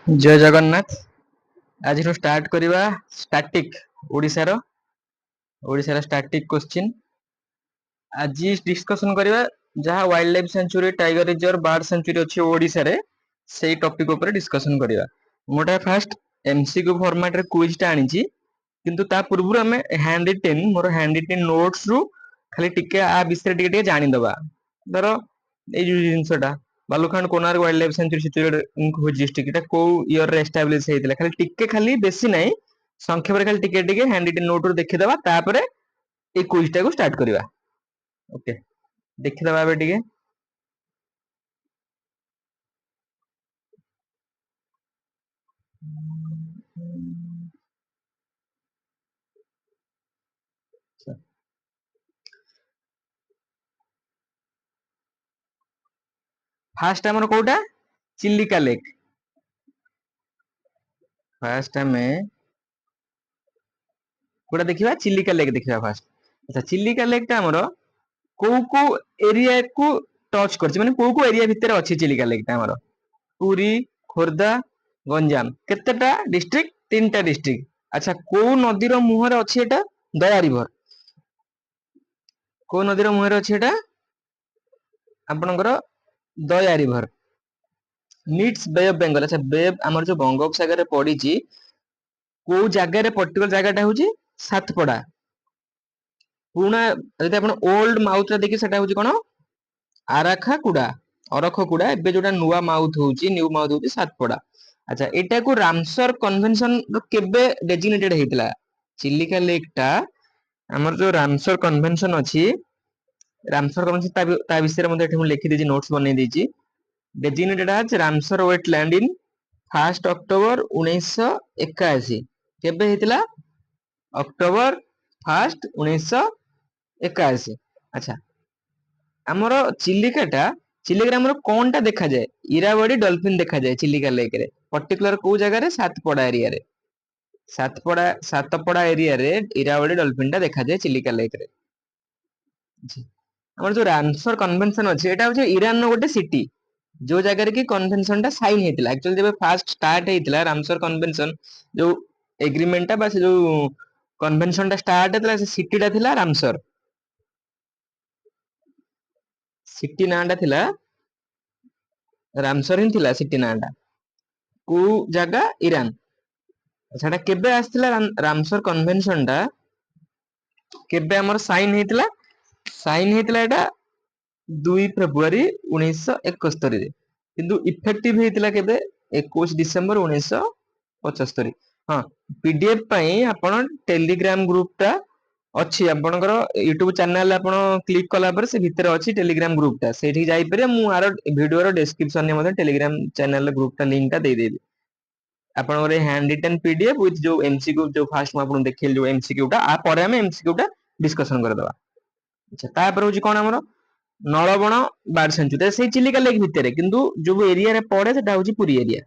जय जगन्नाथ। आज स्टार्ट करवा स्टैटिक ओडिसा रो स्टैटिक क्वेश्चन। आज डिस्कशन करवा जहाँ wild life sanctuary tiger reserve bird sanctuary अच्छी ओडिसा रे सेही टॉपिक ऊपर डिस्कशन करवा। मोटा फास्ट एमसीक्यू फॉर्मेट रे क्विज टा आनिची किंतु ता पूर्व हमें हैंड रिटेन मोर हैंड रिटेन नोट्स रु खाली टिके आ विषय टिके जानि दबा। धर ए जो जिंसटा Balukhand Konark wildlife sanctuary situated in which district एटा को ईयर रे एस्टैब्लिश हेतिला खाली टिके खाली बेसी नै संक्षेप रे खाली टिके टिके हैंड रिटेन नोट रु देखि दबा तापरे ए क्विज टा को स्टार्ट करबा। ओके देखि दबा बे टिके। फास्ट हमर कोटा चिलिका लेक। फास्ट हमें कोटा देखिबा चिलिका लेक देखिबा फास्ट। अच्छा चिलिका लेक टा हमर को एरिया को टच करछि माने को एरिया भितर अछि चिलिका लेक टा हमर पुरी खोर्धा गंजाम केतेटा डिस्ट्रिक्ट तीनटा डिस्ट्रिक्ट। अच्छा को नदीर मुहर अछि एटा दया रिवर। को नदीर मुहर अछि एटा आपनकर Daya river meets Bay of Bengal. अच्छा बे हमर जो बंगोपसागर रे पड़ी छी को जगह रे पर्टिकुलर जगहटा होची सातपड़ा। पुना जदि आपण ओल्ड माउथ रे देखि सेटा होची कोन आराखा कुडा अरख कुडा एबे जोटा नुवा माउथ होची न्यू माउथ होची सातपड़ा। अच्छा एटा को रामसर कन्वेंशन केबे डेजिग्नेटेड हेतिला चिलिका लेक टा हमर जो रामसर कन्वेंशन अछि रामसर कन्वेंशन ता विषय रे मते एठी लिखि देजी नोट्स बनै देजी। डेजिग्नेटेड एज रामसर वेटलैंड इन 1 अक्टोबर 1981 केबे हेतिला अक्टोबर 1 1981। अच्छा हमर चिलिकाटा चिलिका हमर कोनटा देखा जाय इरावडी डॉल्फिन देखा जाय चिलिका लेक रे पर्टिकुलर को जगह रे सातपड़ा एरिया रे सातपड़ा एरिया रे इरावडी डॉल्फिन टा देखा जाय चिलिका लेक रे। हमर जो रामसर कन्वेंशन अछि एटा होचे ईरान नो गोटे सिटी जो जगह रे की कन्वेंशन टा साइन हेतिला। एक्चुअली जब फास्ट स्टार्ट हेतिला रामसर कन्वेंशन जो एग्रीमेंट टा बा से जो कन्वेंशन टा स्टार्ट हेतिला से सिटी टा थिला रामसर। सिटी नांडा थिला रामसर ही थिला सिटी नांडा को जगह ईरान। सेटा केबे आस्थिला रामसर कन्वेंशन टा केबे हमर साइन हेतिला एटा 2 फेब्रुआरी 1971 रे किंतु इफेक्टिव हेतिला केबे 21 डिसेंबर 1975। हां पीडीएफ पई आपण टेलीग्राम ग्रुप टा अछि आपनकर यूट्यूब चैनल आपण क्लिक कला पर से भीतर अछि टेलीग्राम ग्रुप टा सेठी जाई परे मु आरो वीडियो रो डिस्क्रिप्शन ने मते टेलीग्राम चैनल ग्रुप टा लिंक टा दे देबी। आपण रे हैंड रिटन पीडीएफ विथ जो एमसीक्यू जो फास्ट में आपण देखिल जो एमसीक्यू टा आ परे हम एमसीक्यू टा डिस्कशन कर दबा। अच्छा ता पर होची कोन हमरो नळबण बर्ड सेंचुरी से चिलिका लेक भितर किंतु जो एरिया रे पड़े सेटा होची पुरी एरिया।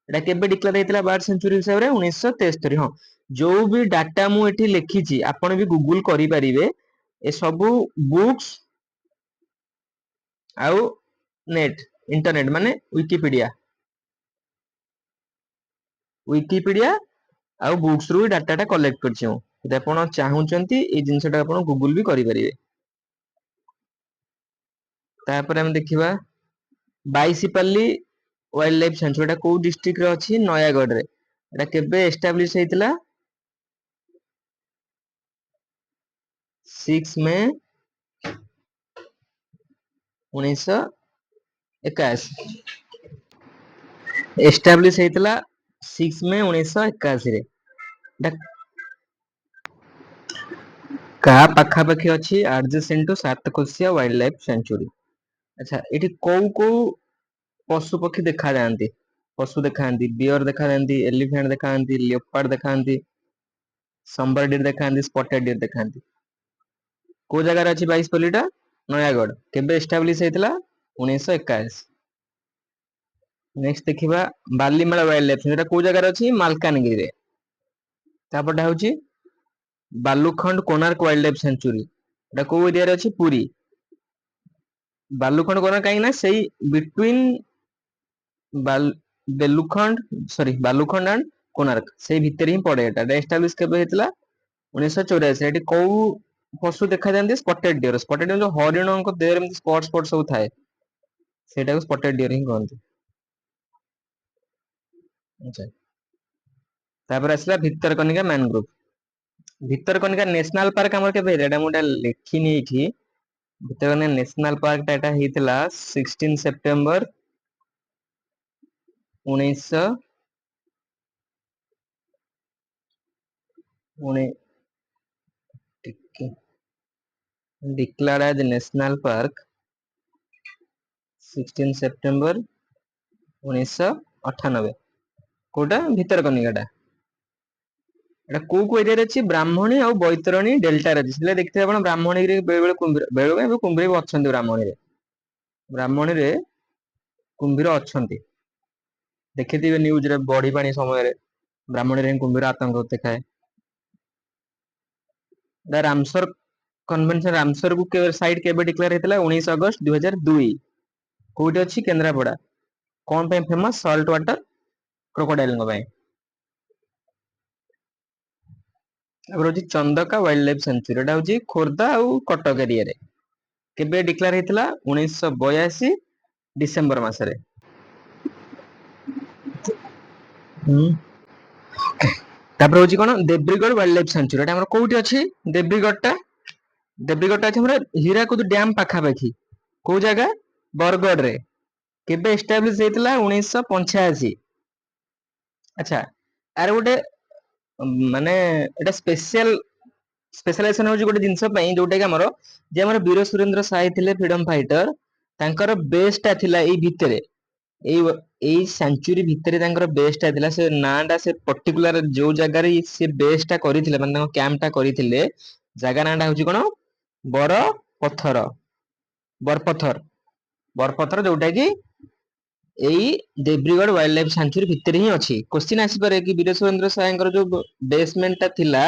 एटा केबे डिक्लेयर हेतिला बर्ड सेंचुरी हिसाब रे 1973। हां जो भी डाटा मु एठी लिखी छी आपण भी गूगल करि परिबे ए सबु बुक्स आउ नेट इंटरनेट माने विकिपीडिया आउ बुक्स रु डाटा टा कलेक्ट करछौ। जदि आपण चाहुचंती ए जिंसटा आपण गूगल भी करि परिबे। तापर हम देखिबा बाईसीपल्ली वाइल्ड लाइफ सेंचुरी टा को डिस्ट्रिक्ट रे अछि नयागढ़ रे। एटा केबे एस्टैब्लिश हेतिला 6 मई 1981 एस्टैब्लिश हेतिला 6 मई 1981 रे। का पाखा पाखी अछि adjacent to Satkosia wildlife sanctuary. अच्छा एठी को पशु पक्षी देखा जांती पशु देखांती बियर देखांती एलिफेंट देखांती लियोपार्ड देखांती संबर डियर देखांती स्पॉटेड डियर देखांती। को जगह रे अछि 22 पल्लीटा नयागढ़ केबे एस्टैब्लिश हेतिला 1981। नेक्स्ट देखिबा बालीमेला वाइल्ड लाइफ सेटा को जगह रे अछि मालकानगिरी रे। तापरटा होची Balukhand Konark wildlife sanctuary एटा को एरिया रे अछि पुरी। बालूखंड कोणार्क काई ना सेही बिटवीन ବାଲୁଖଣ୍ଡ ଆଣ୍ଡ କୋଣାର୍କ ସେଇ ଭିତରେ ହିଁ ପଡେ। ଏଟା ଏଷ୍ଟାବ୍ଲିଶ କେବେ ହେଇଥିଲା? 1984। ଏଠି କୋଉ ପଶୁ ଦେଖାଯାନ୍ତି? Spotted dear. ସ୍ପଟେଡ ଡିଅର ଯୋଉ ହରିଣଙ୍କ ଦେହରେ ଏମିତି ସ୍ପଟ ସ୍ପଟ ସବୁ ଥାଏ, ସେଇଟାକୁ ସ୍ପଟେଡ ଡିଅର ହିଁ କହନ୍ତି। ଆଚ୍ଛା, ତାପରେ ଆସିଲା Bhitarkanika mangrove. Bhitarkanika national park ଆମର କେବେ ହେଇଥିଲା? ଏଟା ମୁଁ ଲେଖିନି ଏଇଠି। ଭିତରକନିକା ନ୍ୟାସନାଲ ପାର୍କ ଟା ଏଟା ହେଇଥିଲା 16 September 1900 declared as national park 16 September 1998। କୋଉଟା? ଭିତରକନିକା ଟା। ଏଟା କୋଉ ଏରିଆରେ ଅଛି? ବ୍ରାହ୍ମଣୀ ଆଉ ବୈତରଣୀ ଡେଲ୍ଟାରେ ଅଛି। ସେଟା ଦେଖିଥିବେ ଆପଣ ବ୍ରାହ୍ମଣୀରେ ବେଳେବେଳେ କୁମ୍ଭୀର, ବେଳେବେଳେ କୁମ୍ଭୀର ବି ଅଛନ୍ତି ବ୍ରାହ୍ମଣୀରେ। ବ୍ରାହ୍ମଣୀରେ କୁମ୍ଭୀର ଅଛନ୍ତି, ଦେଖିଥିବେ ନ୍ୟୁଜରେ ବଢି ପାଣି ସମୟରେ ବ୍ରାହ୍ମଣୀରେ କୁମ୍ଭୀର ଆତଙ୍କ ଦେଖାଏ। ରାମସର କନଭେନସନ, ରାମସରକୁ ସାଇଟ କେବେ ଡିକ୍ଲେୟାର ହେଇଥିଲା? 19 ଅଗଷ୍ଟ 2002। କୋଉଠି ଅଛି? କେନ୍ଦ୍ରାପଡା। କଣ ପାଇଁ ଫେମସ? ସଲ୍ଟ ୱାଟର କ୍ରୋକୋଡାଇଲଙ୍କ ପାଇଁ। ତାପରେ ହଉଛି ଚନ୍ଦକା ୱାଇଲ୍ଡ ଲାଇଫ ସେଞ୍ଚୁରୀ। ଏଟା ହଉଛି ଖୋର୍ଦ୍ଧା ଆଉ କଟକ ଏରିଆରେ। କେବେ ଡିକ୍ଲେୟାର ହେଇଥିଲା? 1982 ଡିସେମ୍ବର ମାସରେ। ତାପରେ ହଉଛି କଣ? Debrigarh wildlife sanctuary. ଏଟା ଆମର କୋଉଠି ଅଛି? ଦେବ୍ରିଗଡ ଟା ଅଛି ଆମର ହୀରାକୁଦ ଡ୍ୟାମ ପାଖାପାଖି। କୋଉ ଜାଗା? ବରଗଡରେ। କେବେ ଏଷ୍ଟାବ୍ଲିଶ ହେଇଥିଲା? 1985। ଆଚ୍ଛା, ଆର ଗୋଟେ ମାନେ ଏଟା ସ୍ପେଶାଲାଇଜେସନ ହଉଛି ଗୋଟେ ଜିନିଷ ପାଇଁ, ଯୋଉଟା କି ଆମର ଯେ ଆମର ବୀର ସୁରେନ୍ଦ୍ର ସାଏ ଥିଲେ ଫ୍ରିଡମ ଫାଇଟର, ତାଙ୍କର ବେଶ ଟା ଥିଲା ଏଇ ଭିତରେ। ଏଇ ସେଞ୍ଚୁରୀ ଭିତରେ ତାଙ୍କର ବେଶ ଟା ଥିଲା। ସେ ନାଁ ଟା ସେ ପର୍ଟିକୁଲାର ଯୋଉ ଜାଗାରେ ସେ ବେଶ ଟା କରିଥିଲେ, ମାନେ ତାଙ୍କ କ୍ୟାମ୍ପ ଟା କରିଥିଲେ, ଜାଗା ନାଁ ଟା ହଉଛି କଣ? ବରପଥର, ଯୋଉଟା କି ଏଇ ଦେବ୍ରିଗଡ ୱାଇଲ୍ଡ ଲାଇଫ ସାଞ୍ଚୁରୀ ଭିତରେ ହିଁ ଅଛି। କୋଶ୍ଚିନ୍ ଆସିପାରେ କି ବୀର ସୁରେନ୍ଦ୍ର ସାଏଙ୍କର ଯୋଉ ବେସମେଣ୍ଟ ଟା ଥିଲା,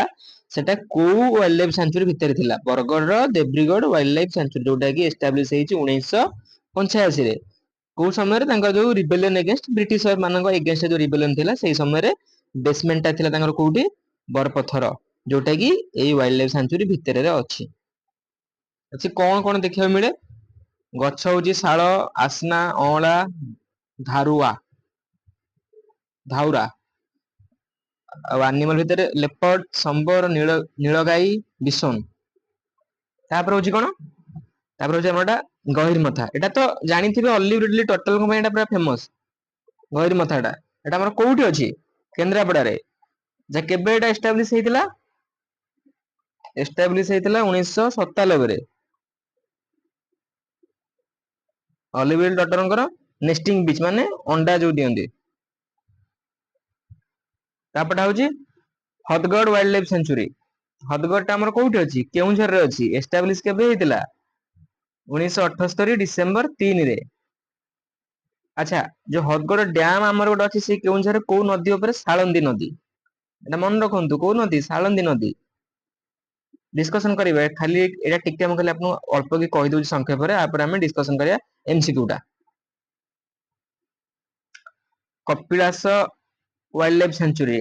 ସେଟା କୋଉ ୱାଇଲ୍ଡ ଲାଇଫ ସାଞ୍ଚୁରୀ ଭିତରେ ଥିଲା? ବରଗଡର ଦେବ୍ରିଗଡ ୱାଇଲ୍ଡ ଲାଇଫ ସାଞ୍ଚୁରୀ, ଯୋଉଟା କି ଏଷ୍ଟାବ୍ଲିଶ ହେଇଛି 1985 ରେ। କୋଉ ସମୟରେ? ତାଙ୍କର ଯୋଉ ରିବେଲିୟନ ଏଗେନ୍ଷ୍ଟ ବ୍ରିଟିଶ ମାନଙ୍କ ଏଗେନ୍ଷ୍ଟ ଯୋଉ ରିବେଲିୟନ ଥିଲା, ସେଇ ସମୟରେ ବେସମେଣ୍ଟ ଟା ଥିଲା ତାଙ୍କର କୋଉଠି? ବରପଥର, ଯୋଉଟା କି ଏଇ ୱାଇଲ୍ଡ ଲାଇଫ ସାଞ୍ଚୁରୀ ଭିତରେ ଅଛି। ଅଛି କଣ କଣ ଦେଖିବାକୁ ମିଳେ? ଗଛ ହଉଛି ଶାଳ, ଆସ୍ନା, ଅଁଳା, ଧାଉରା। ଆଉ ଆନିମଲ ଭିତରେ ଲେପର୍ଡ, ସମ୍ବର, ନୀଳଗାଈ, ବିସନ। ତାପରେ ହଉଛି କଣ? ତାପରେ ହଉଛି ଆମର ଏଟା ଗହିରମଥା। ଏଟା ତ ଜାଣିଥିବେ ଅଲିଭ୍ ଟର୍ଟଲଙ୍କ ପାଇଁ ଏଟା ପୁରା ଫେମସ। ଗହୀରମଥା ଟା, ଏଟା ଆମର କୋଉଠି ଅଛି? କେନ୍ଦ୍ରାପଡାରେ। ଯେ କେବେ ଏଟା ଏଷ୍ଟାବ୍ଲିଶ ହେଇଥିଲା? ଏଷ୍ଟାବ୍ଲିଶ ହେଇଥିଲା 1997ରେ। ଅଲିଭ୍ ଟର୍ଟଲଙ୍କର ନେଷ୍ଟିଂ ବିଚ୍, ମାନେ ଅଣ୍ଡା ଯୋଉ ଦିଅନ୍ତି। ତାପରଟା ହଉଛି Hadgarh wildlife sanctuary. Hadgarh ଟା ଆମର କୋଉଠି ଅଛି? କେଉଁଝରରେ ଅଛି। ଏଷ୍ଟାବ୍ଲିଶ କେବେ ହେଇଥିଲା? 1978 ଡିସେମ୍ବର 3 ରେ। ଆଚ୍ଛା, ଯୋଉ ହଦଗଡ ଡ୍ୟାମ ଆମର ଗୋଟେ ଅଛି, ସେ କେଉଁଝରରେ କୋଉ ନଦୀ ଉପରେ? ସାଳନ୍ଦୀ ନଦୀ। ଏଟା ମନେ ରଖନ୍ତୁ, କୋଉ ନଦୀ? ସାଳନ୍ଦୀ ନଦୀ। ଡିସକସନ କରିବା ଖାଲି ଏଇଟା ଟିକେ, ମୁଁ ଖାଲି ଆପଣଙ୍କୁ ଅଳ୍ପ କି କହିଦଉଛି ସଂକ୍ଷେପରେ, ତାପରେ ଆମେ ଡିସକସନ କରିବା MCQ ଟା। କପିଳାସ ୱାଇଲ୍ଡ ଲାଇଫ ସେଞ୍ଚୁରୀ,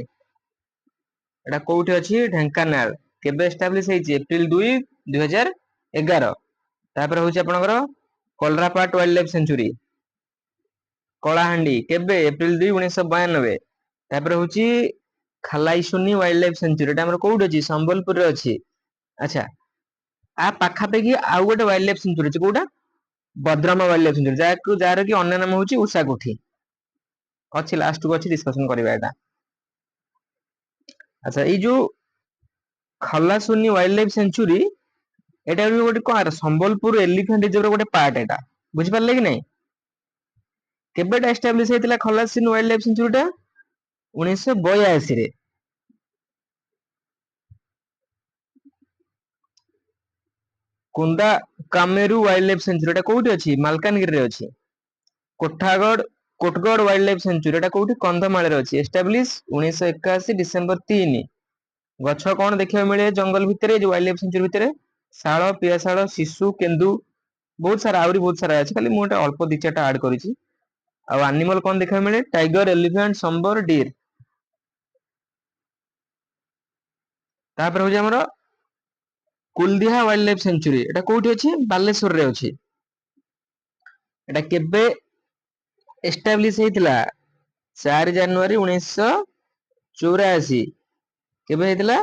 ଏଟା କୋଉଠି ଅଛି? ଢେଙ୍କାନାଳ। କେବେ ଏଷ୍ଟାବ୍ଲିଶ ହେଇଛି? ଏପ୍ରିଲ 2, 2011। ତାପରେ ହଉଛି ଆପଣଙ୍କର କଲରାପାଟ ୱାଇଲ୍ଡ ଲାଇଫ ସେଞ୍ଚୁରୀ, କଳାହାଣ୍ଡି। କେବେ? ଏପ୍ରିଲ 2, 1992। ତାପରେ ହଉଛି ଖାଲାଇସୁନି ୱାଇଲ୍ଡ ଲାଇଫ ସେଞ୍ଚୁରୀ, ଏଟା ଆମର କୋଉଠି ଅଛି? ସମ୍ବଲପୁରରେ ଅଛି। ଆଚ୍ଛା, ଆ ପାଖାପାଖି ଆଉ ଗୋଟେ ୱାଇଲ୍ଡ ଲାଇଫ ସେଞ୍ଚୁରୀ ଅଛି। କୋଉଟା? ବଦ୍ରମା ୱାଇଲ୍ଡ ଲାଇଫ ସେଞ୍ଚୁରୀ, ଯାହାର କି ଅନ୍ୟ ନାମ ହଉଛି ଉଷାକୋଠି। ଅଛି, ଲାଷ୍ଟକୁ ଅଛି, ଡିସକସନ କରିବା ଏଟା। ଆଚ୍ଛା, ଏଇ ଯୋଉ ଖଲାସୁନି ୱାଇଲ୍ଡ ଲାଇଫ ସେଞ୍ଚୁରୀ, ଏଟା ବି ଗୋଟେ କଣ? ସମ୍ବଲପୁର ଏଲିଫେଣ୍ଟ ରିଜର୍ଭର ଗୋଟେ ପାର୍ଟ। ଏଟା ବୁଝିପାରିଲେ କି ନାଇଁ? କେବେ ଏଟା ଏଷ୍ଟାବ୍ଲିଶ ହେଇଥିଲା ଖଲାସିନ ୱାଇଲ୍ଡ ଲାଇଫ ସେଞ୍ଚୁରୀ ଟା? 1982 ରେ। କୁନ୍ଦା କାମେରୁ ୱାଇଲ୍ଡ ଲାଇଫ ସେଞ୍ଚୁରୀ, ଏଟା କୋଉଠି ଅଛି? ମାଲକାନଗିରିରେ ଅଛି। କୋଟଗଡ ୱାଇଲ୍ଡ ଲାଇଫ ସେଞ୍ଚୁରୀ, ଏଟା କୋଉଠି? କନ୍ଧମାଳରେ ଅଛି। Establish 1981 December 3। ଗଛ କଣ ଦେଖିବାକୁ ମିଳେ ଜଙ୍ଗଲ ଭିତରେ, ଯୋଉ ୱାଇଲ୍ଡ ଲାଇଫ ସେଞ୍ଚୁରୀ ଭିତରେ? ଶାଳ, ପିଆଶାଳ, ଶିଶୁ, କେନ୍ଦୁ, ବହୁତ ସାରା, ଆହୁରି ବହୁତ ସାରା ଅଛି। ଖାଲି ମୁଁ ଏଟା ଅଳ୍ପ ଦି ଚାରିଟା ଆଡ କରିଛି। ଆଉ ଆନିମଲ କଣ ଦେଖିବାକୁ ମିଳେ? Tiger, elephant, sambar, deer. ତାପରେ ହଉଛି ଆମର କୁଲଦିହା ୱାଇଲ୍ଡ ଲାଇଫ ସେଞ୍ଚୁରୀ। ଏଟା କୋଉଠି ଅଛି? ବାଲେଶ୍ୱରରେ ଅଛି। ଏଟା କେବେ ଏଷ୍ଟାବ୍ଲିଶ ହେଇଥିଲା? 4 ଜାନୁଆରୀ 1984। କେବେ ହେଇଥିଲା?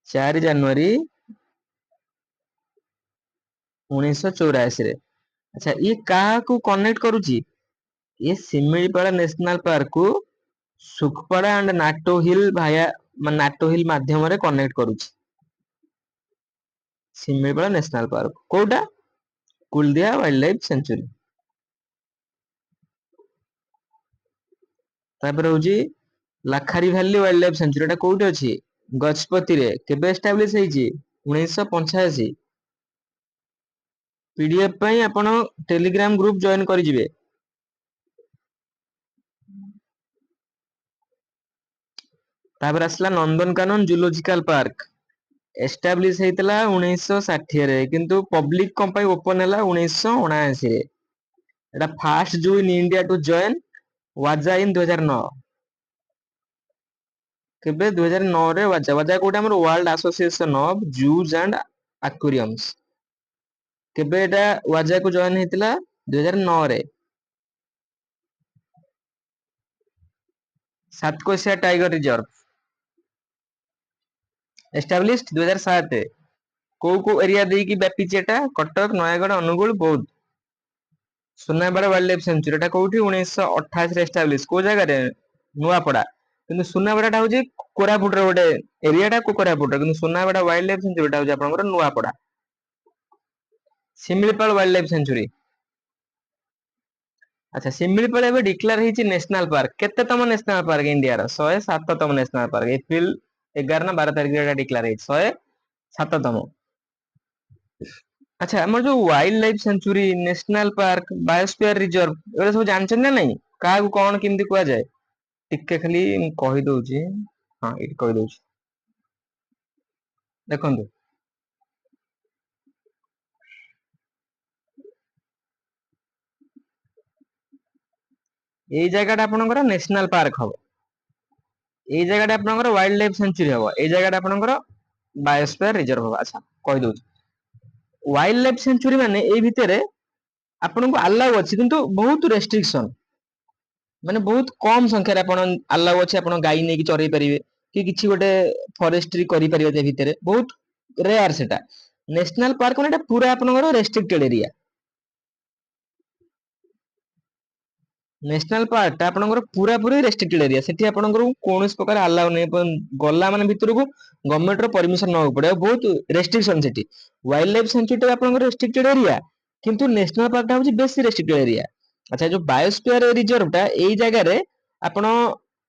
4 ଜାନୁଆରୀ 1984 ରେ। ଆଚ୍ଛା, ଇଏ କାହାକୁ କନେକ୍ଟ କରୁଛି? ଇଏ ଶିମିଳିପାଳ ନ୍ୟାସନାଲ ପାର୍କ କୁ Sukhapada and Nato hill Nato hill ମାଧ୍ୟମରେ କନେକ୍ଟ କରୁଛି। ଶିମିଳିପାଳ ନ୍ୟାସନାଲ ପାର୍କ କୋଉଟା? Kuldiha wildlife sanctuary. ତାପରେ ହଉଛି Lakhari valley wildlife sanctuary. ଏଟା କୋଉଠି ଅଛି? ଗଜପତିରେ। କେବେ ଏଷ୍ଟାବ୍ଲିଶ ହେଇଛି? 1985। ପିଡିଏଫ ପାଇଁ ଆପଣ ଟେଲିଗ୍ରାମ ଗ୍ରୁପ ଜଏନ କରିଯିବେ। ତାପରେ ଆସିଲା ନନ୍ଦନକାନନ ଜୁଲୋଜିକାଲ ପାର୍କ। ଏଷ୍ଟାବ୍ଲିଶ ହେଇଥିଲା 1960 ରେ, କିନ୍ତୁ ପବ୍ଲିକ କଣ ପାଇଁ ଓପନ ହେଲା 1979 ରେ। ଏଟା first zoo in India to join ୱାଜା ଇନ 2009। କେବେ? 2009 ରେ ୱାଜା। ୱାଜା କୋଉଟା? ଆମର world association of zoos and aquariums. କେବେ ଏଟା ୱାଜା କୁ ଜଏନ ହେଇଥିଲା? 2009 ରେ। Satkosia tiger reserve established 2007। କୋଉ କୋଉ ଏରିଆ ଦେଇକି ବ୍ୟାପିଛି ଏଟା? Cuttack, Nayagarh, Angul, Boudh. Sunabeda wildlife sanctuary. ଏଟା କୋଉଠି? 1928 ରେ ଏଷ୍ଟାବ୍ଲିଶ। କୋଉ ଜାଗାରେ? ନୂଆପଡା। କିନ୍ତୁ ସୁନାବେଡା ଟା ହଉଛି କୋରାପୁଟର ଗୋଟେ ଏରିଆଟା କୋରାପୁଟର, କିନ୍ତୁ ସୁନାବେଡା ୱାଇଲ୍ଡ ଲାଇଫ ସେଞ୍ଚୁରୀଟା ହଉଛି ଆପଣଙ୍କର Nuapada. Simlipal wildlife sanctuary. ଆଚ୍ଛା, ଶିମିଳିପାଳ ଏବେ ଡିକ୍ଲାର ହେଇଛି ନ୍ୟାସନାଲ ପାର୍କ। କେତେତମ ନ୍ୟାସନାଲ ପାର୍କ ଇଣ୍ଡିଆର? 107ତମ ନ୍ୟାସନାଲ ପାର୍କ। ଏପ୍ରିଲ 11 ନା 12 ତାରିଖରେ ଏଟା ଡିକ୍ଲାର ହେଇଛି। 107ତମ। ଆଚ୍ଛା, ଆମର ଯୋଉ wildlife sanctuary, national park, biosphere reserve, ଏଗୁଡା ସବୁ ଜାଣିଛନ୍ତି ନା ନାଇଁ? କାହାକୁ କଣ କେମିତି କୁହାଯାଏ? ଟିକେ ଖାଲି ମୁଁ କହିଦଉଛି। ହଁ, ଏଇଠି କହିଦଉଛି। ଦେଖନ୍ତୁ, ଏଇ ଜାଗାଟା ଆପଣଙ୍କର ନ୍ୟାସନାଲ ପାର୍କ ହବ। ଏଇ ଜାଗାଟା ଆପଣଙ୍କର ୱାଇଲ୍ଡ ଲାଇଫ ସେଞ୍ଚୁରୀ ହବ। ଏଇ ଜାଗାଟା ଆପଣଙ୍କର ବାୟୋସ୍ଫିୟର ରିଜର୍ଭ ହବ। ଆଚ୍ଛା, କହିଦଉଛି। ୱାଇଲ୍ଡ ଲାଇଫ ସେଞ୍ଚୁରୀ ମାନେ ଏଇ ଭିତରେ ଆପଣଙ୍କୁ ଆଲାଉ ଅଛି, କିନ୍ତୁ ବହୁତ ରେଷ୍ଟ୍ରିକସନ। ମାନେ ବହୁତ କମ ସଂଖ୍ୟାରେ ଆପଣ ଆଲାଉ ଅଛି। ଆପଣ ଗାଈ ନେଇକି ଚରେଇ ପାରିବେ, କି କିଛି ଗୋଟେ ଫରେଷ୍ଟ୍ରି କରିପାରିବେ ତା ଭିତରେ। ବହୁତ ରେୟାର ସେଟା। ନ୍ୟାସନାଲ ପାର୍କ ମାନେ ଏଟା ପୁରା ଆପଣଙ୍କର ରେଷ୍ଟ୍ରିକ୍ଟେଡ ଏରିଆ। ନ୍ୟାସନାଲ ପାର୍କ ଟା ଆପଣଙ୍କର ପୁରା ପୁରି ରେଷ୍ଟ୍ରିକ୍ଟେଡ ଏରିଆ। ସେଠି ଆପଣଙ୍କର କୌଣସି ପ୍ରକାର ଆଲାଉ ନାହିଁ। ଗଲା ମାନେ ଭିତରକୁ ଗଭର୍ଣ୍ଣମେଣ୍ଟ ର ପରମିସନ ନବାକୁ ପଡେ। ଆଉ ବହୁତ ରେଷ୍ଟ୍ରିକସନ ସେଠି। ୱାଇଲ୍ଡ ଲାଇଫ ସେଞ୍ଚୁରୀ ଟା ଆପଣଙ୍କର ରେଷ୍ଟ୍ରିକ୍ଟେଡ ଏରିଆ, କିନ୍ତୁ ନ୍ୟାସନାଲ ପାର୍କ ଟା ହଉଛି ବେଶୀ ରେଷ୍ଟ୍ରିକ୍ଟେଡ ଏରିଆ। ଆଚ୍ଛା, ଯୋଉ ବାୟୋସ୍ଫିୟର ରିଜର୍ଭ ଟା, ଏଇ ଜାଗାରେ ଆପଣ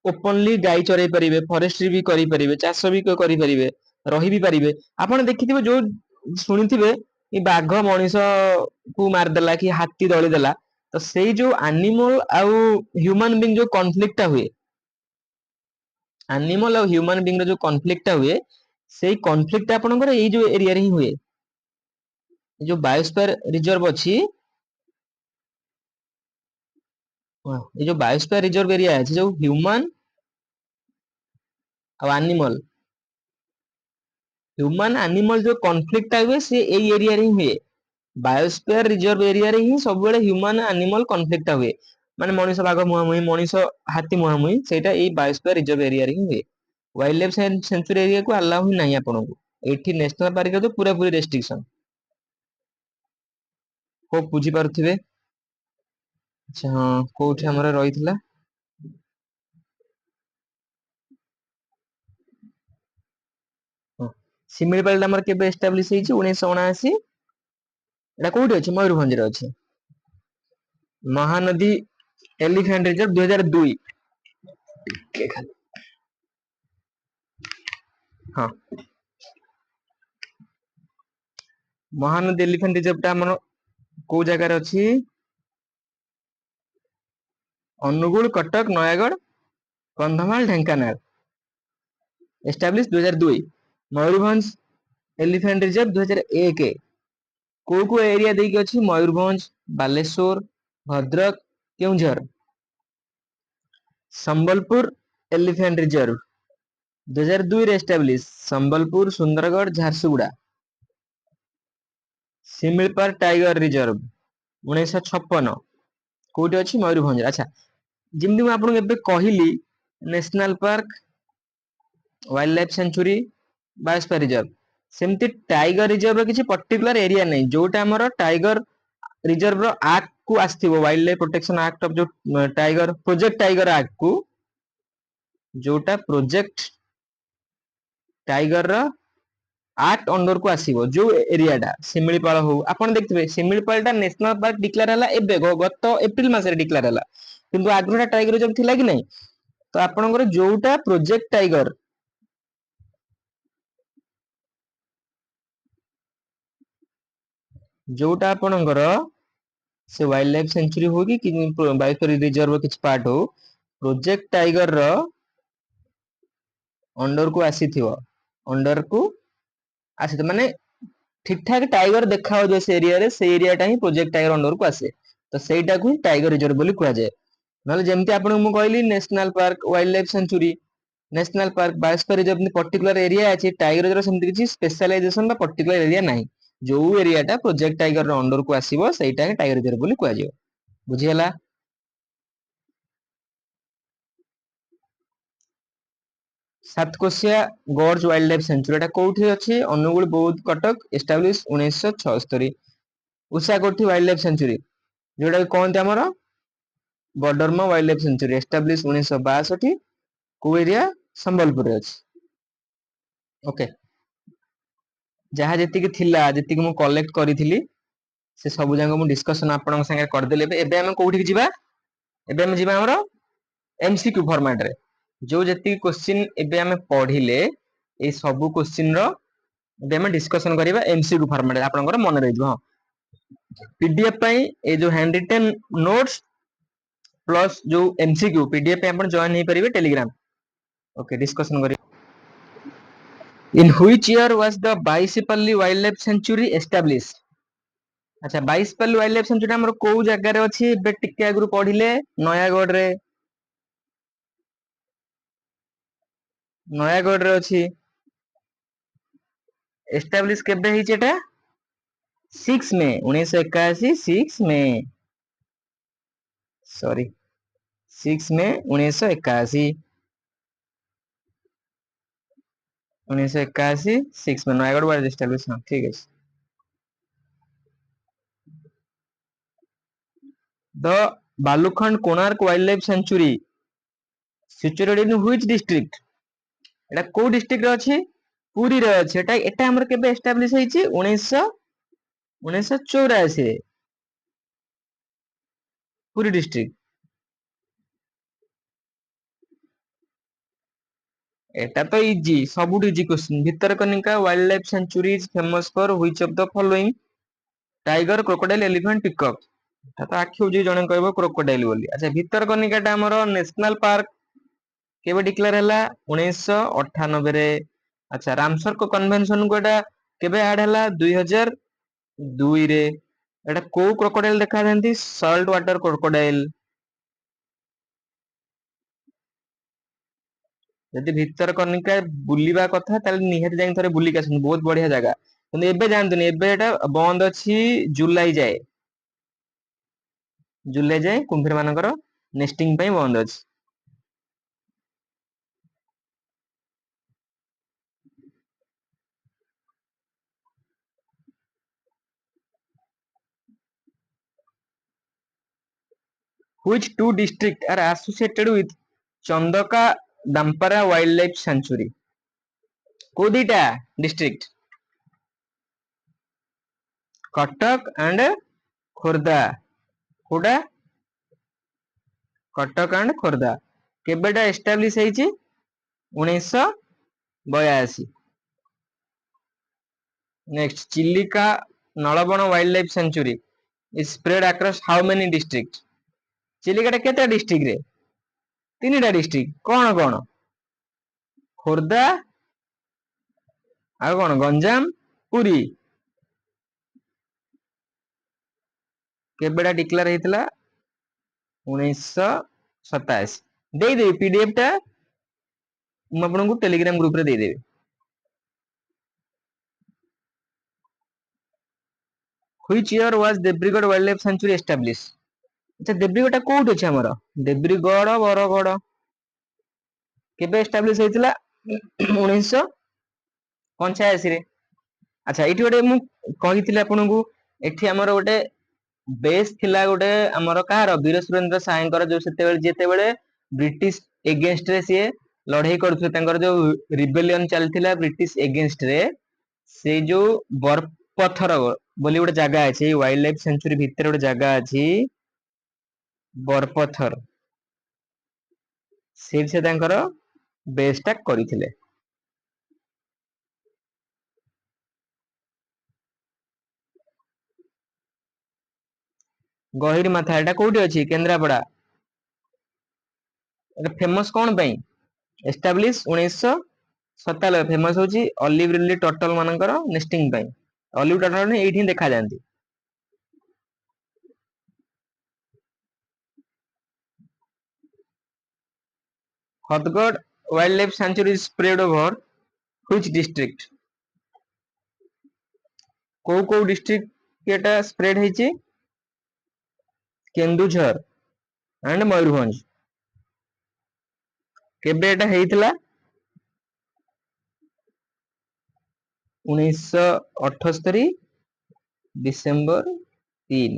ଓପନଲି ଗାଈ ଚରେଇ ପାରିବେ, ଫରେଷ୍ଟ୍ରି ବି କରିପାରିବେ, ଚାଷ ବି କରିପାରିବେ, ରହି ବି ପାରିବେ। ଆପଣ ଦେଖିଥିବେ, ଯୋଉ ଶୁଣିଥିବେ କି ବାଘ ମଣିଷ କୁ ମାରିଦେଲା, କି ହାତୀ ଦଳିଦେଲା, ତ ସେଇ ଯୋଉ ଆନିମଲ ଆଉ ହ୍ୟୁମାନ ବିଙ୍ଗ ଯୋଉ କନଫ୍ଲିକ୍ଟ ଟା ହୁଏ, ଆନିମଲ ଆଉ ହ୍ୟୁମାନ ବିଙ୍ଗ ର ଯୋଉ କନଫ୍ଲିକ୍ଟ ଟା ହୁଏ, ସେଇ କନଫ୍ଲିକ୍ଟ ଟା ଆପଣଙ୍କର ଏଇ ଯୋଉ ଏରିଆରେ ହିଁ ହୁଏ। ଏ ଯୋଉ ବାୟୋସ୍ଫିୟର ରିଜର୍ଭ ଅଛି, ଏଇ ଯୋଉ ବାୟୋସ୍ଫିୟର ରିଜର୍ଭ ଏରିଆ ଅଛି, ଯୋଉ ହ୍ୟୁମାନ ଆଉ ଆନିମଲ, ହ୍ୟୁମାନ ଆନିମଲ ଯୋଉ କନଫ୍ଲିକ୍ଟ ଟା ହୁଏ, ସେ ଏଇ ଏରିଆରେ ହିଁ ହୁଏ। ବାୟୋସ୍ଫିୟର ରିଜର୍ଭ ଏରିଆରେ ହିଁ ସବୁବେଳେ ହ୍ୟୁମାନ ଆନିମଲ କନଫ୍ଲିକ୍ଟ ଟା ହୁଏ। ମାନେ ମଣିଷ ବାଘ ମୁହାଁମୁହିଁ, ମଣିଷ ହାତୀ ମୁହାଁମୁହିଁ, ସେଇଟା ଏଇ ବାୟୋସ୍ଫିୟର ରିଜର୍ଭ ଏରିଆରେ ହିଁ ହୁଏ। ୱାଇଲ୍ଡ ଲାଇଫ ସେଞ୍ଚୁରୀ ଏରିଆକୁ ଆଲାଉ ହିଁ ନାହିଁ ଆପଣଙ୍କୁ। ଏଇଠି ନ୍ୟାସନାଲ ପାର୍କରେ ତ ପୁରା ପୁରି ରେଷ୍ଟ୍ରିକସନ। ହୋପ ବୁଝିପାରୁଥିବେ। ଆଚ୍ଛା, ହଁ, କୋଉଠି ଆମର ରହିଥିଲା? ହଁ, ଶିମିଳିପାଳ ଟା ଆମର କେବେ ଏଷ୍ଟାବ୍ଲିଶ ହେଇଛି? 1979। ଏଟା କୋଉଠି ଅଛି? ମୟୂରଭଞ୍ଜରେ ଅଛି। Mahanadi elephant reserve 2002। ଟିକେ ଖାଲି, ହଁ, ମହାନଦୀ ଏଲିଫାଣ୍ଟ ରିଜର୍ଭ ଟା ଆମର କୋଉ ଜାଗାରେ ଅଛି? Angul, Cuttack, Nayagarh, Kandhamal, Dhenkanal. Establish 2002। Mayurbhanj elephant reserve 2001। କୋଉ କୋଉ ଏରିଆ ଦେଇକି ଅଛି? ମୟୂରଭଞ୍ଜ, ବାଲେଶ୍ଵର, ଭଦ୍ରକ, କେଉଁଝର। संबलपुर एलिफेंट रिजर्व 2002 रे establish Sambalpur Sundargarh Jharsuguda Similipal tiger reserve 1956 कोठी अछि मयूरभंज। अच्छा जिमती मैं आपको एबे कहली national park wild life sanctuary biosphere reserve सेमती टाइगर रिजर्व रो किछि पर्टिकुलर एरिया नहीं जोटा हमर टाइगर रिजर्व रो एक्ट को आस्थिबो wildlife protection act of जो टाइगर प्रोजेक्ट टाइगर एक्ट को जोटा प्रोजेक्ट टाइगर रो एक्ट अंडर को आसीबो जो एरियाटा शिमिलीपाल हो आपण देखथिबे शिमिलीपालटा नेशनल पार्क डिक्लेयर हला एबे गत एप्रिल मासरे डिक्लेयर हला किंतु आग्रोटा टाइगर रिजर्व थिला कि नहीं तो आपणकर जोटा प्रोजेक्ट टाइगर जोटा आपणकर से वाइल्ड लाइफ सेंचुरी हो कि बायोस्फीयर रिजर्व किछ पार्ट हो प्रोजेक्ट टाइगर रो अंडर को आसीथिबो अंडर को आसी माने ठीक ठाक टाइगर देखा हो जो से एरिया रे से एरियाटा ही प्रोजेक्ट टाइगर अंडर को आसे तो सेटा को टाइगर रिजर्व बोली कुआ जाय नले जेमति आपन मु कहली national park wild life sanctuary national park biosphere reserve particular area अछि टाइगर रिजर्व सेमति किछि स्पेशलाइजेशन बा पर्टिकुलर एरिया नाही जो एरियाटा प्रोजेक्ट टाइगर रो अंडर को आसीबो सेटा ही टाइगर रिजर्व बोली कुआ जाय बुझी हला। Satkosia gorge wildlife sanctuary एटा कोठी अछि Angul Boudh Cuttack establish 1976 Ushakothi wildlife sanctuary जोटा कहते हमर बॉर्डरमा वाइल्ड लाइफ सेंचुरी एस्टैब्लिश 1962 को एरिया संबलपुर रे अछि ओके जहा जति कि थिला जति कि मु कलेक्ट करिथिली से सब जांग मु डिस्कशन आपन संगे कर देले एबे हम कोठी कि जिबा एबे हम जिबा हमर एमसीक्यू फॉर्मेट रे जो जति क्वेश्चन एबे हम पढिले ए सब क्वेश्चन रो एबे हम डिस्कशन करिबा एमसीक्यू फॉर्मेट रे आपनकर मन रहि जो हां पीडीएफ पई ए जो हैंड रिटन नोट्स प्लस जो एमसीक्यू पीडीएफ पे आपण जॉइन हे परिबे टेलीग्राम ओके डिस्कशन करी in which year was the Baisipalli wildlife sanctuary establish अच्छा बाईसीपल्ली वाइल्ड लाइफ सेंचुरी हमर को जगह रे अछि बे टिके आगु पढिले नयागढ़ रे अछि एस्टैब्लिश केबे हि एटा 6 मे 1981 6 मे सॉरी 6 मे 1981 1981 6 में नयागढ़ वाइल्ड एस्टैब्लिश हां ठीक है the Balukhand Konark wildlife sanctuary situated in which district एटा को डिस्ट्रिक्ट रे अछि पुरी रे अछि एटा हमर केबे एस्टैब्लिश हेछि 1984 रे पुरी डिस्ट्रिक्ट एटा तो इजी सबुट easy question Bhitarkanika wildlife sanctuary is famous for which of the following tiger crocodile elephant peacock ता तो आखि उजी जणे कहबो क्रोकोडाइल बोली अच्छा भितरकनिकाटा हमर नेशनल पार्क केबे डिक्लेयर हला 1998 रे अच्छा रामसर को कन्वेंशन को एटा केबे ऐड हला 2002 रे एटा को क्रोकोडाइल देखा जंती सॉल्ट वाटर क्रोकोडाइल यदि भितरकनिका बुलिबा कथा ताले निहाती जाई थरे बुलिक आसन बहुत बढ़िया जगह କିନ୍ତୁ ଏବେ ଜାଣନ୍ତୁନି ଏବେ ଏଟା ବନ୍ଦ ଅଛି ଜୁଲାଇ ଯାଏ କୁମ୍ଭୀର ମାନଙ୍କର ନେଷ୍ଟିଂ ପାଇଁ ବନ୍ଦ ଅଛି which two districts are associated with Chandaka Dampara wildlife sanctuary को दीटा डिस्ट्रिक्ट कटक एंड खोर्धा कोडा कटक एंड खोर्धा केबेटा एस्टैब्लिश हेछि 1982 next Chilika Nalban wildlife sanctuary is spread across how many district चिलिकाटा केते डिस्ट्रिक्ट रे तीनटा डिस्ट्रिक्ट कोन कोन खोर्धा आ कोन गंजाम पुरी केबेटा डिक्लेयर हेतिला 1927 ଦେଇଦେବି PDF ଟା ମୁଁ ଆପଣଙ୍କୁ टेलीग्राम ग्रुप रे ଦେଇଦେବି। Which year was Debrigad Wildlife Sanctuary established? अच्छा देब्रिगड़ टा कोउठ अछि हमर? देब्रिगड़ बरगड़ केबे एस्टाब्लिश होइतिला? 1985 रे। अच्छा एठी गोटे मु कहिथिले आपनकू एठी हमर गोटे बेस थिला गोटे हमर कार वीर सुरेंद्र सायंकर जो जेतेबेले ब्रिटिश एगेंस्ट रे से लड़ाई करथि तांकर जो रिबेलियन चलथिला ब्रिटिश एगेंस्ट रे से जो बरपथर बोली गोटे जगह अछि वाइल्ड लाइफ सेंचुरी भितर गोटे जगह अछि बरपथर से तांकर बेस टा करिथिले। गहिर माथा एटा कोउठी अछि? केंद्रापड़ा। एटा फेमस कोन पई? एस्टाब्लिश 1997 फेमस होची ऑलिव रिली टर्टल मानकर नेस्टिंग पई। ऑलिव टर्टल ने एठी देखा जांती। Hadagarh wildlife sanctuary spread over which district? को डिस्ट्रिक्ट एटा स्प्रेड ହେଇची? केन्दुझर एंड मयूरभंज। केबे एटा हेइतला? 1978 December 3।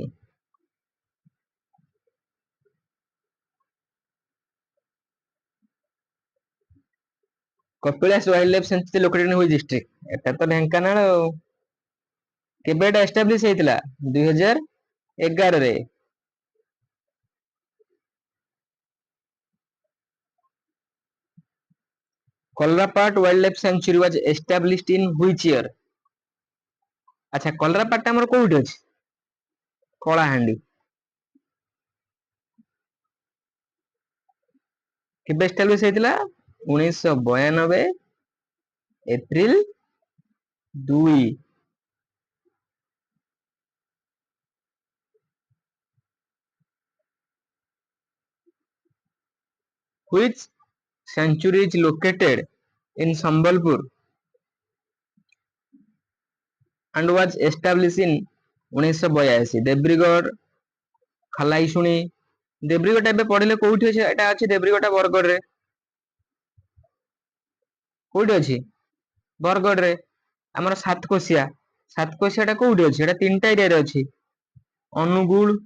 Kapilash wildlife sanctuary located in which district? एटा तो ढेंकानाल। केबे एटा एस्टाब्लिश ହେଇतला? 2011 रे। Colrapat Wildlife Sanctuary was established in which year? अच्छा कलरापाट टा हमर कोउठी अछि? कलाहांडी। केबे establish ହେଇतला? 1992 April 2। Which sanctuary is located in Sambalpur and was established in 1982? देब्रिगढ़ खलाईशुणी। देब्रिगढ़ एबे पढिले कोउठी अछि? एटा अछि देब्रिगढ़ बरगढ़ रे। कोउठी अछि? बरगढ़ रे। हमर सातकोशिया। सातकोशिया टा कोउठी अछि? एटा तीनटा एरिया रे अछि। अनुगुल,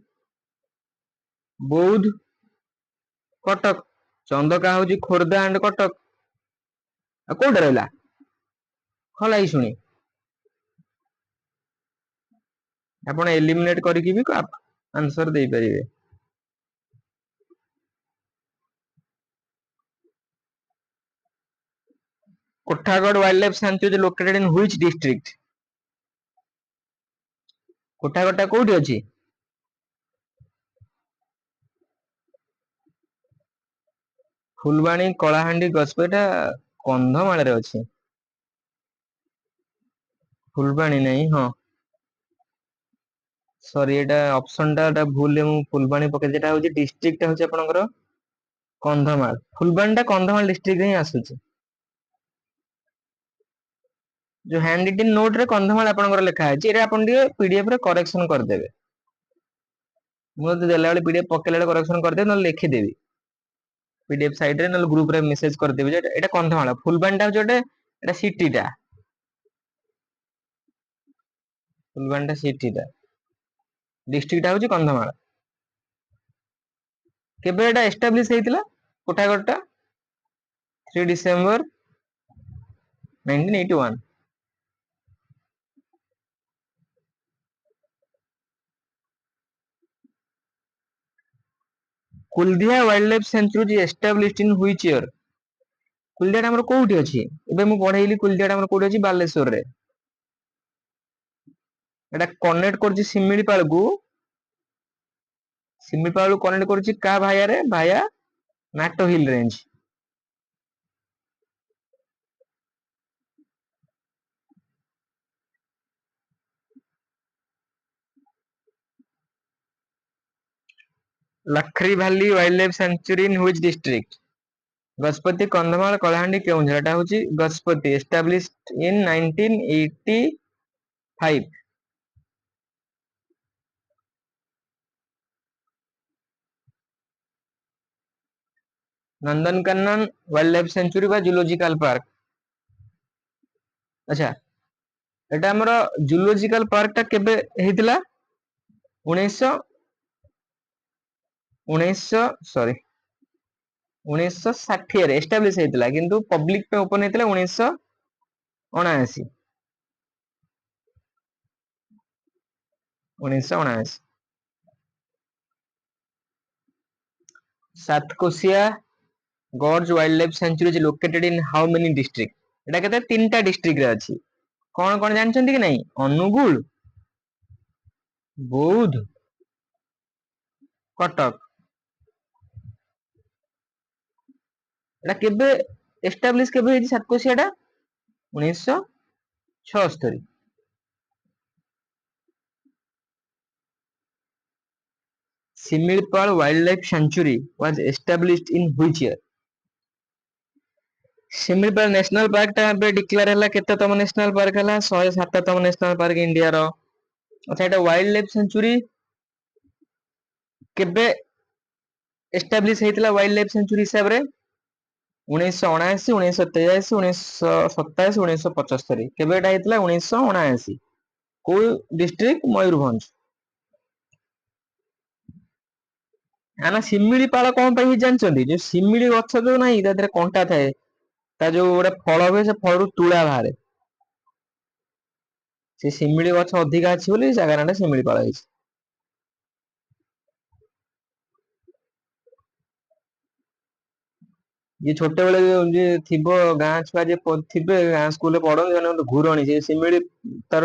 बौद्ध, कटक। चंदका होची खोर्धा एंड कटक। आ कोउठा रहला? खलाईशुणी। आपण एलिमिनेट करिकि भी आंसर देई परिबे। Kotagarh wildlife sanctuary located in which district? Kotagarh टा कोउठी अछि? फुलबाणी कलाहांडी गजपेटा कंधमाल रे अछि। फुलबाणी नहीं हां सॉरी एटा ऑप्शन टा भूल मु फुलबाणी पके जेटा होची डिस्ट्रिक्ट होची आपनकर कंधमाल। फुलबाणी टा कंधमाल डिस्ट्रिक्ट रे आसुची। जो हैंड रिटन नोट रे कंधमाल आपनकर लिखा अछि एरा आपन दिए पीडीएफ रे करेक्शन कर देबे। मु तो देला वाले पीडीएफ पकेला वाले करेक्शन कर दे न लिखि देबी। पीडीएफ साइट रे न ग्रुप रे मेसेज कर देबी जे एटा कंधमाल। फुलबाणी टा जोटे एटा सिटी टा। फुलबाणी टा सिटी टा। डिस्ट्रिक्ट टा होची कंधमाल। केबे एटा एस्टाब्लिश हेइतिला कोठागढ़ टा? 3 December 1981। Kuldiha wildlife sanctuary established in which year? Kuldiha हमर कोउठी अछि? एबे मु पढेइली कुलदिया हमर कोउठी अछि बालेश्वर रे। एटा कनेक्ट करछि सिमिलीपाल को। सिमिलीपाल को कनेक्ट करछि का भाया रे? भाया Nato hill range. Lakhari valley wildlife sanctuary in which district? Gajapati Kandhamal Kalahandi Keonjhar ଏଟା ହଉଛି Gajapati established in 1985। Nandankanan wildlife sanctuary ବା ଜୁଲୋଜିକାଲ ପାର୍କ। ଆଚ୍ଛା ଏଟା ଆମର ଜୁଲୋଜିକାଲ ପାର୍କ ଟା କେବେ ହେଇଥିଲା? 1960 ରେ ଏଷ୍ଟାବ୍ଲିଶ ହେଇଥିଲା କିନ୍ତୁ ପବ୍ଲିକ ପାଇଁ ଓପନ ହେଇଥିଲା 1979। 1979। Satkosia gorge wildlife sanctuary is located in how many district? ଏଟା କେତେ? 3ଟା ଡିଷ୍ଟ୍ରିକ୍ଟ ରେ ଅଛି। କଣ କଣ ଜାଣିଛନ୍ତି କି ନାଇଁ? ଅନୁଗୁଳ, ବୌଦ୍ଧ, କଟକ। ଏଟା କେବେ ଏଷ୍ଟାବ୍ଲିଶ କେବେ ହେଇଛି ସାତକୋଶିଆ ଟା? 1976। Similipal wildlife sanctuary was established in which year? Similipal national park ଟା ଏବେ ଡିକ୍ଲେୟାର ହେଲା କେତେତମ ନ୍ୟାସନାଲ ପାର୍କ ହେଲା? 107ତମ ନ୍ୟାସନାଲ ପାର୍କ ଇଣ୍ଡିଆର। ଆଚ୍ଛା ଏଟା ୱାଇଲ୍ଡ ଲାଇଫ ସେଞ୍ଚୁରୀ କେବେ ଏଷ୍ଟାବ୍ଲିଶ ହେଇଥିଲା ୱାଇଲ୍ଡ ଲାଇଫ ସେଞ୍ଚୁରୀ ହିସାବରେ? 1979, 1983, 1927, 1975। କେବେ ଏଟା ହେଇଥିଲା? 1979। କୋଉ ଡିଷ୍ଟ୍ରିକ୍ଟ? ମୟୂରଭଞ୍ଜ। ନା ନା ଶିମିଳିପାଳ କଣ ପାଇଁ ହେଇଛି ଜାଣିଛନ୍ତି? ଯୋଉ ଶିମିଳି ଗଛ ଯୋଉ ନାହିଁ ତା ଦେହରେ କଣ୍ଟା ଥାଏ। ତା ଯୋଉ ଗୋଟେ ଫଳ ହୁଏ ସେ ଫଳରୁ ତୁଳା ବାହାରେ। ସେ ଶିମିଳି ଗଛ ଅଧିକା ଅଛି ବୋଲି ଜାଗା ନାଁ ଟା ଶିମିଳିପାଳ ହେଇଛି। ଯିଏ ଛୋଟବେଳେ ଯିଏ ଥିବ ଗାଁ ଛୁଆ ଯିଏ ଥିବେ ଗାଁ ସ୍କୁଲରେ ପଢନ୍ତି ସେମାନେ ଘୁରଣି ସେ ଶିମିଳି ତାର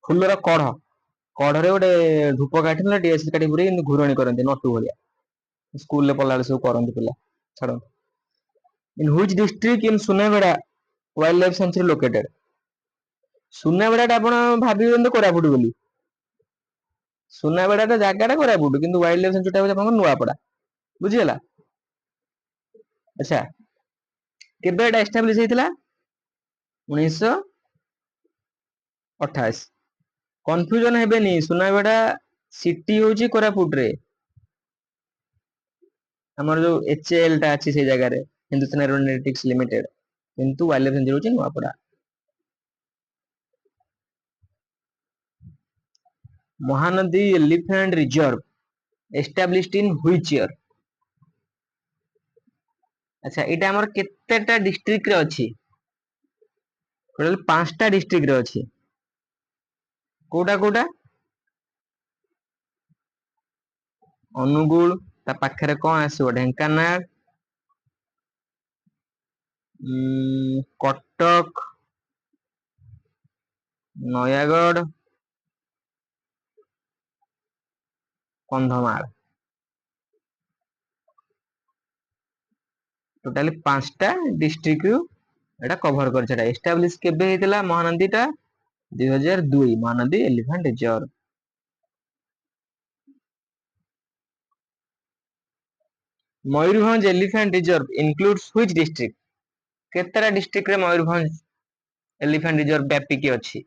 ଫୁଲର କଢରେ ଗୋଟେ ଧୂପ କାଠି ନହେଲେ ଡିଆସିଲି କାଠି ପୁରେଇ ଏମିତି ଘୁରଣୀ କରନ୍ତି ନଟୁ ଭଳିଆ। ସ୍କୁଲରେ ପଢିଲା ବେଳେ ସବୁ କରନ୍ତି ପିଲା। ଛାଡ। In which district in Sunayagada wildlife sanctuary located? Sunabeda ଟା ଆପଣ ଭାବିବେ କୋରାପୁଟ ବୋଲି। ସୁନାବେଡା ଟା ଜାଗାଟା କୋରାପୁଟ କିନ୍ତୁ ୱାଇଲ୍ଡ ଲାଇଫ ସେଞ୍ଚୁରୀ ଟା ହଉଛି ଆପଣଙ୍କର ନୂଆପଡା। ବୁଝିହେଲା? ଆଚ୍ଛା କେବେ ଏଟା ଏଷ୍ଟାବ୍ଲିଶ ହେଇଥିଲା? 1928। କନଫ୍ୟୁଜନ ହେବେନି ସୁନାବେଡା ସିଟି ହଉଛି କୋରାପୁଟ ରେ। ଆମର ଯୋଉ HAL ଟା ଅଛି ସେଇ ଜାଗାରେ ହିନ୍ଦୁସ୍ତାନ ଏରୋନଟିକ୍ସ ଲିମିଟେଡ୍। କିନ୍ତୁ ୱାଇଲ୍ଡ ଲାଇଫ ସେଞ୍ଚୁରୀ ହଉଛି Nuapada. Mahanadi elephant reserve established in which year? ଆଚ୍ଛା ଏଇଟା ଆମର କେତେଟା ଡିଷ୍ଟ୍ରିକ୍ଟ ରେ ଅଛି? ଟୋଟାଲ 5ଟା ଡିଷ୍ଟ୍ରିକ୍ଟ ରେ ଅଛି। କୋଉଟା କୋଉଟା? ଅନୁଗୁଳ, ତା ପାଖରେ କଣ ଆସିବ? ଢେଙ୍କାନାଳ, କଟକ, ନୟାଗଡ଼, କନ୍ଧମାଳ। ଟୋଟାଲି 5ଟା ଡିଷ୍ଟ୍ରିକ୍ଟ ରୁ ଏଟା କଭର କରିଛି। ଏଟା ଏଷ୍ଟାବ୍ଲିଶ କେବେ ହେଇଥିଲା ମହାନଦୀ ଟା? 2002 Mahanadi elephant reserve. Mayurbhanj elephant reserve includes which district? କେତେଟା ଡିଷ୍ଟ୍ରିକ୍ଟ ରେ ମୟୂରଭଞ୍ଜ ଏଲିଫାଣ୍ଟ ରିଜର୍ଭ ବ୍ୟାପିକି ଅଛି?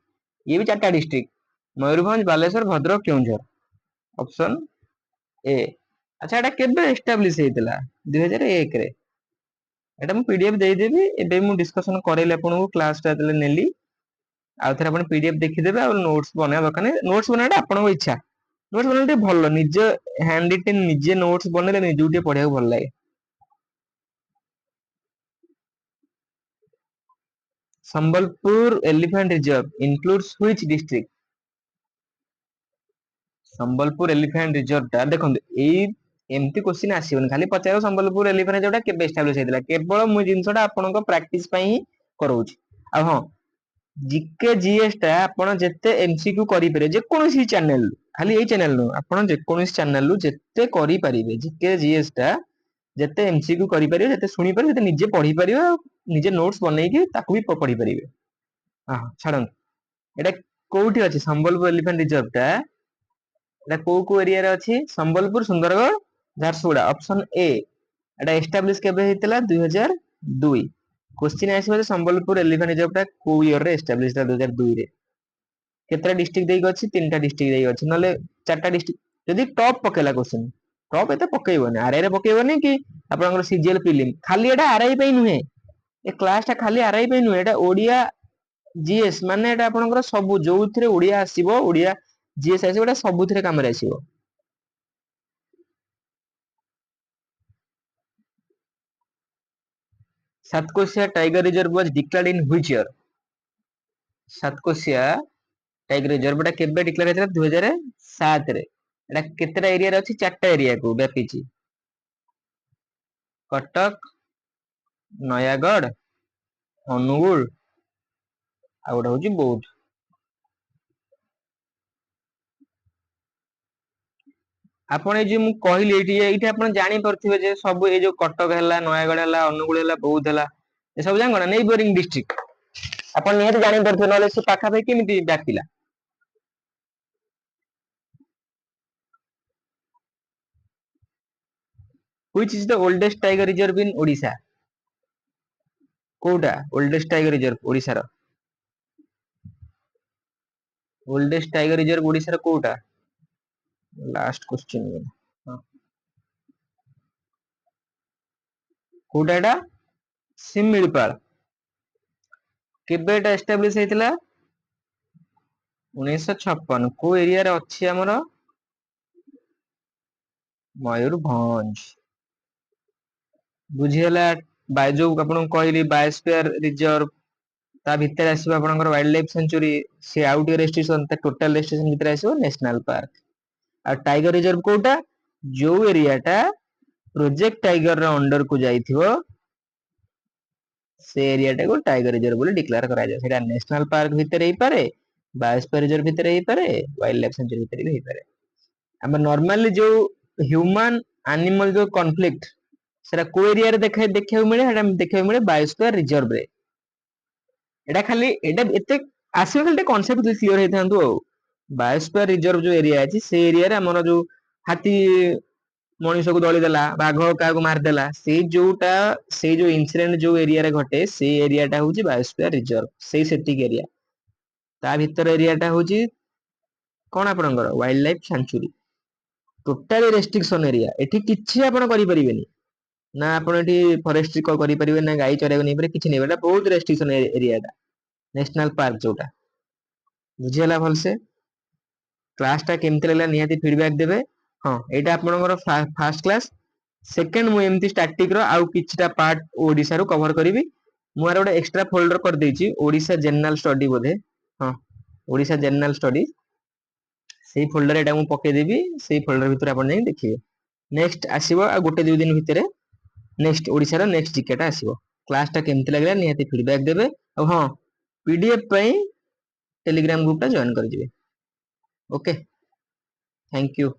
ଇଏ ବି 4ଟା ଡିଷ୍ଟ୍ରିକ୍ଟ ମୟୂରଭଞ୍ଜ, ବାଲେଶ୍ୱର, ଭଦ୍ରକ, କେଉଁଝର। ଅପସନ ଏ। ଆଚ୍ଛା ଏଟା କେବେ ଏଷ୍ଟାବ୍ଲିଶ ହେଇଥିଲା? 2001 ରେ। ଏଟା ମୁଁ PDF ଦେଇଦେବି ଏବେ ମୁଁ ଡିସକସନ କରେଇଲି ଆପଣଙ୍କୁ କ୍ଲାସ ଟା ଯେତେବେଳେ ନେଲି। ଆଉ ଥରେ ଆପଣ PDF ଦେଖିଦେବେ ଆଉ ନୋଟ୍ସ ବନେଇବା ଦରକାର ନାହିଁ। ନୋଟ୍ସ ବନେଇବାଟା ଆପଣଙ୍କ ଇଚ୍ଛା। ନୋଟ୍ସ ବନେଇଲେ ଟିକେ ଭଲ ନିଜ ହ୍ୟାଣ୍ଡ ରିଟେନ ନିଜେ ନୋଟ୍ସ ବନେଇଲେ ନିଜକୁ ଟିକେ ପଢିବାକୁ ଭଲ ଲାଗେ। Sambalpur elephant reserve includes which district? Sambalpur elephant reserve ଟା ଦେଖନ୍ତୁ ଏଇ ଏମିତି କୋଶ୍ଚିନ୍ ଆସିବନି ଖାଲି ପଚାରିବ ସମ୍ବଲପୁର ଏଲିଫାଣ୍ଟ ରିଜର୍ଭ ଟା କେବେ ଏଷ୍ଟାବ୍ଲିଶ ହେଇଥିଲା? କେବଳ ମୁଁ ଜିନିଷଟା ଆପଣଙ୍କ ପ୍ରାକ୍ଟିସ ପାଇଁ ହିଁ କରଉଛି। ଆଉ ହଁ GK GS ଟା ଆପଣ ଯେତେ MCQ କରିପାରିବେ ଯେକୌଣସି ଚ୍ୟାନେଲ ଖାଲି ଏଇ ଚ୍ୟାନେଲ ନୁହଁ ଆପଣ ଯେକୌଣସି ଚ୍ୟାନେଲ ରୁ ଯେତେ କରିପାରିବେ GK GS ଟା ଯେତେ MCQ କରିପାରିବେ ଯେତେ ଶୁଣିପାରିବେ ଯେତେ ନିଜେ ପଢିପାରିବେ ଆଉ ନିଜେ ନୋଟ୍ସ ବନେଇକି ତାକୁ ବି ପଢି ପାରିବେ। ହଁ ଛାଡନ୍ତୁ ଏଇଟା କୋଉଠି ଅଛି ସମ୍ବଲପୁର ଏଲିଫାଣ୍ଟ ରିଜର୍ଭ ଟା? ଏଟା କୋଉ କୋଉ ଏରିଆରେ ଅଛି ସମ୍ବଲପୁର, ସୁନ୍ଦରଗଡ଼, ଝାରସୁଗୁଡା। ଅପସନ ଏ एटा एस्टाब्लिश केबे हेतिला 2002 क्वेश्चन आसीबो जे संबलपुर एलिफेंट रिजर्व को ईयर रे एस्टाब्लिश 2002 रे केतरा डिस्ट्रिक्ट देई अछि तीनटा डिस्ट्रिक्ट देई अछि नले चारटा डिस्ट्रिक्ट यदि टॉप पकेला क्वेश्चन टॉप एते पकेइबोनी आरआई रे पकेइबोनी कि आपनकर सीजीएल प्रीलिम खाली एटा आरआई पे नुहे ए क्लास ता खाली आरआई पे नुहे एटा ओडिया जीएस माने एटा आपनकर सब जोउथरे ओडिया आसीबो ओडिया जीएस आसीबो एटा सबुथरे काम रे आसीबो Satkosia tiger reserve was declared in which year Satkosia tiger reserve एटा केबे डिक्लेयर हेतला 2007 रे एटा केतेटा एरिया रे अछि चारटा एरिया को व्यापीची कटक नयागढ़ अनुगुल आ गोटा होची बौद्ध आपण ए जे मु कहली एठी एठी आपण जानि परथिबे जे सब ए जो कटक हैला नयागढ़ हैला अनुगुल हैला बौद्ध हैला ए सब जान गना नेबरिंग डिस्ट्रिक्ट आपण निहत जानि परथिबे नले से पाखा पे केमिति व्यापिला which is the oldest tiger reserve in Odisha कोउटा ओल्डेस्ट टाइगर रिजर्व ओडिसा रो ओल्डेस्ट टाइगर रिजर्व ओडिसा रो कोउटा लास्ट क्वेश्चन कोउटा एटा सिमिलपाल केबे एटा एस्टाब्लिश हेतिला 1956 को एरिया रे अछि हमरो मयूरभंज बुझियला बायजो आपण कहली बायोस्फीयर रिजर्व ता भितर आसीबो आपनकर वाइल्ड लाइफ सेंचुरी से आउट रेस्ट्रिक्शन ता टोटल रेस्ट्रिक्शन भितर आसीबो नेशनल पार्क आ टाइगर रिजर्व कोउटा जो एरिया टा प्रोजेक्ट टाइगर रो अंडर को जाइथिबो से एरिया टा को टाइगर रिजर्व बोली डिक्लेयर करा जाय सेटा नेशनल पार्क भितर ही पारे बायोस्फीयर रिजर्व भितर ही पारे वाइल्ड लाइफ सेंचुरी भितर ही पारे हम नॉर्मली जो ह्यूमन एनिमल जो कॉन्फ्लिक्ट सेटा को एरिया रे देखै मिले सेटा देखै मिले बायोस्फीयर रिजर्व रे एटा खाली एटा एते आसीबो खाली कांसेप्ट क्लियर हेथांतु बायोस्फीयर रिजर्व जो एरिया अछि से एरिया रे हमर जो हाथी मनीष को दली देला बाघ का को मार देला से जोटा से जो इंसिडेंट जो एरिया रे घटे से एरिया टा होची बायोस्फीयर रिजर्व से सेटिक एरिया ता भीतर एरिया टा होची कोन आपनकर wild life sanctuary totally restriction area एठी किछि आपण करि परिबेनी ना आपण एठी फॉरेस्ट्री को करि परिबे ना गाई चरे नै परे किछि नै एटा बहुत रेस्ट्रिक्शन एरिया टा नेशनल पार्क जोटा बुझियला भलसे क्लास टा केमते लागला निहाती फीडबैक देबे हां एटा आपनकर फर्स्ट क्लास सेकंड मु एमती स्टैटिक रो आउ किछटा पार्ट ओडिसा रो कवर करिवि मु आर गोटे एक्स्ट्रा फोल्डर कर देछि ओडिसा जनरल स्टडी बोधे हां ओडिसा जनरल स्टडी सेही फोल्डर एटा मु पके देबी सेही फोल्डर भितर आपण नै देखिबे नेक्स्ट आसीबो आ गोटे दु दिन भितरे नेक्स्ट ओडिसा रो नेक्स्ट जीके टा आसीबो क्लास टा केमते लागला निहाती फीडबैक देबे आ हां पीडीएफ पई टेलीग्राम ग्रुप टा जॉइन कर जिवे ओके थैंक यू